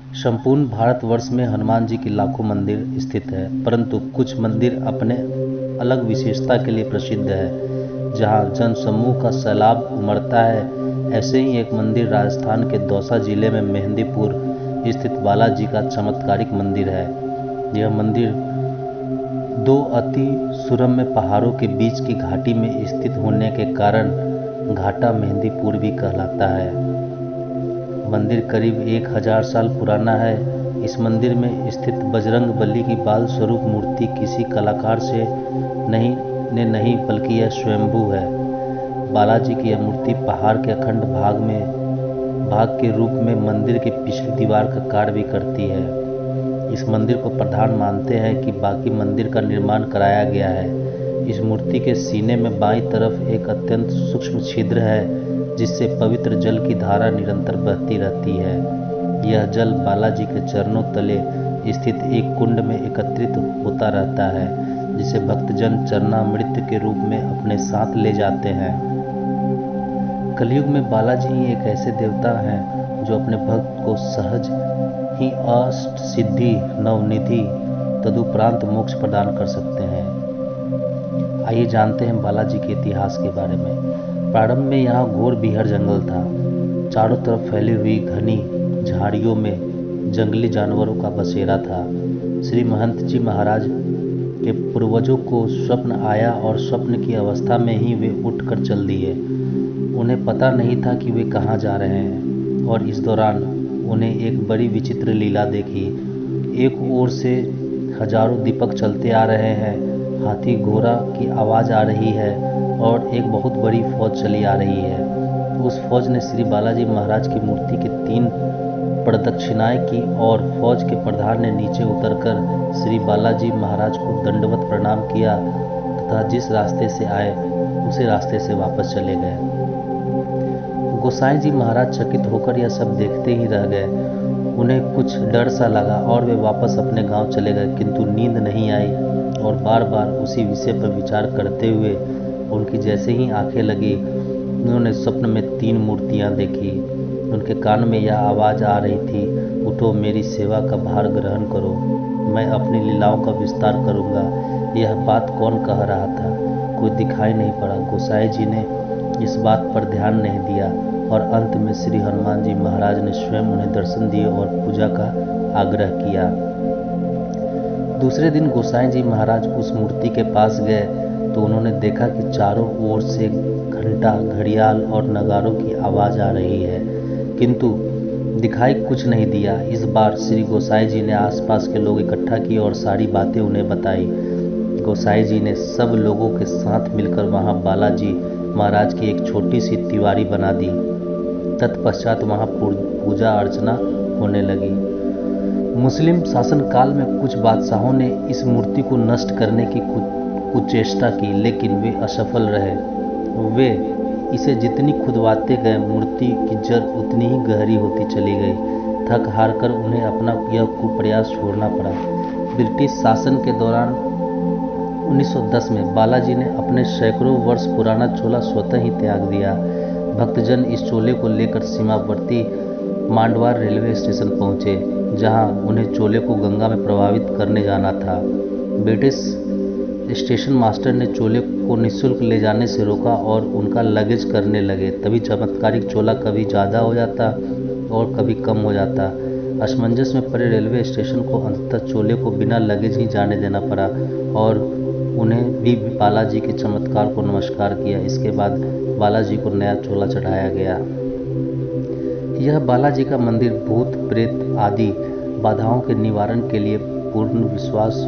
संपूर्ण भारतवर्ष में हनुमान जी की लाखों मंदिर स्थित है, परंतु कुछ मंदिर अपने अलग विशेषता के लिए प्रसिद्ध है, जहां जनसमूह का सैलाब उमड़ता है। ऐसे ही एक मंदिर राजस्थान के दौसा जिले में मेहंदीपुर स्थित बालाजी का चमत्कारिक मंदिर है। यह मंदिर दो अति सुरम्य पहाड़ों के बीच की घाटी में स्थित होने के कारण घाटा मेहंदीपुर भी कहलाता है। मंदिर करीब 1000 साल पुराना है। इस मंदिर में स्थित बजरंग बली की बाल स्वरूप मूर्ति किसी कलाकार से नहीं बल्कि यह स्वयंभू है। बालाजी की यह मूर्ति पहाड़ के अखंड भाग के रूप में मंदिर की पिछली दीवार का कार्य भी करती है। इस मंदिर को प्रधान मानते हैं कि बाकी मंदिर का निर्माण कराया गया है। इस मूर्ति के सीने में बाईं तरफ एक अत्यंत सूक्ष्म छिद्र है, जिससे पवित्र जल की धारा निरंतर बहती रहती है। यह जल बालाजी के चरणों तले स्थित एक कुंड में एकत्रित होता रहता है, जिसे भक्तजन चरणामृत के रूप में अपने साथ ले जाते हैं। कलयुग में बालाजी ही एक ऐसे देवता हैं जो अपने भक्त को सहज ही अष्ट सिद्धि, नवनिधि तदुपरांत मोक्ष प्रदान कर सकते हैं। आइए जानते हैं बालाजी के इतिहास के बारे में। प्रारंभ में यहाँ घोर बीहड़ जंगल था। चारों तरफ फैली हुई घनी झाड़ियों में जंगली जानवरों का बसेरा था। श्री महंत जी महाराज के पूर्वजों को स्वप्न आया और स्वप्न की अवस्था में ही वे उठकर चल दिए। उन्हें पता नहीं था कि वे कहाँ जा रहे हैं, और इस दौरान उन्हें एक बड़ी विचित्र लीला देखी। एक ओर से हजारों दीपक चलते आ रहे हैं, हाथी घोड़ा की आवाज़ आ रही है और एक बहुत बड़ी फौज चली आ रही है। उस फौज ने श्री बालाजी महाराज की मूर्ति की 3 प्रदक्षिणाएं की और फौज के प्रधान ने नीचे उतरकर श्री बालाजी महाराज को दंडवत प्रणाम किया तथा जिस रास्ते से आए उसी रास्ते से वापस चले गए। गोसाई जी महाराज चकित होकर यह सब देखते ही रह गए। उन्हें कुछ डर सा लगा और वे वापस अपने गांव चले गए, किंतु नींद नहीं आई और बार बार उसी विषय पर विचार करते हुए उनकी जैसे ही आंखें लगी, उन्होंने स्वप्न में 3 मूर्तियां देखी। उनके कान में यह आवाज़ आ रही थी, उठो मेरी सेवा का भार ग्रहण करो, मैं अपनी लीलाओं का विस्तार करूंगा। यह बात कौन कह रहा था? कोई दिखाई नहीं पड़ा। गोसाई जी ने इस बात पर ध्यान नहीं दिया और अंत में श्री हनुमान जी महाराज ने स्वयं उन्हें दर्शन दिए और पूजा का आग्रह किया। दूसरे दिन गोसाई जी महाराज उस मूर्ति के पास गए तो उन्होंने देखा कि चारों ओर से घंटा, घड़ियाल और नगारों की आवाज़ आ रही है, किंतु दिखाई कुछ नहीं दिया। इस बार श्री गोसाई जी ने आसपास के लोग इकट्ठा किए और सारी बातें उन्हें बताई। गोसाई जी ने सब लोगों के साथ मिलकर वहां बालाजी महाराज की एक छोटी सी तिवारी बना दी। तत्पश्चात वहां पूजा अर्चना होने लगी। मुस्लिम शासनकाल में कुछ बादशाहों ने इस मूर्ति को नष्ट करने की कुचेष्टा की, लेकिन वे असफल रहे। वे इसे जितनी खुदवाते गए, मूर्ति की जड़ उतनी ही गहरी होती चली गई। थक हार कर उन्हें अपना यह कुप्रयास छोड़ना पड़ा। ब्रिटिश शासन के दौरान 1910 में बालाजी ने अपने सैकड़ों वर्ष पुराना चोला स्वतः ही त्याग दिया। भक्तजन इस चोले को लेकर सीमावर्ती मांडवार रेलवे स्टेशन पहुंचे, जहां उन्हें चोले को गंगा में प्रवाहित करने जाना था। ब्रिटिश स्टेशन मास्टर ने चोले को निःशुल्क ले जाने से रोका और उनका लगेज करने लगे। तभी चमत्कारिक चोला कभी ज़्यादा हो जाता और कभी कम हो जाता। असमंजस में पड़े रेलवे स्टेशन को अंततः चोले को बिना लगेज ही जाने देना पड़ा और उन्हें भी बालाजी के चमत्कार को नमस्कार किया। इसके बाद बालाजी को नया चोला चढ़ाया गया। यह बालाजी का मंदिर भूत प्रेत आदि बाधाओं के निवारण के लिए पूर्ण विश्वास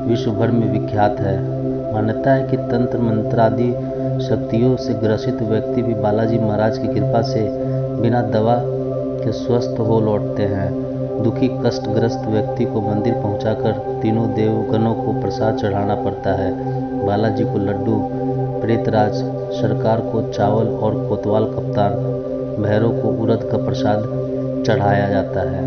विश्व भर में विख्यात है। मान्यता है कि तंत्र मंत्र आदि शक्तियों से ग्रसित व्यक्ति भी बालाजी महाराज की कृपा से बिना दवा के स्वस्थ हो लौटते हैं। दुखी कष्टग्रस्त व्यक्ति को मंदिर पहुंचाकर तीनों देवगणों को प्रसाद चढ़ाना पड़ता है। बालाजी को लड्डू, प्रेतराज सरकार को चावल और कोतवाल कप्तान भैरव को उड़द का प्रसाद चढ़ाया जाता है।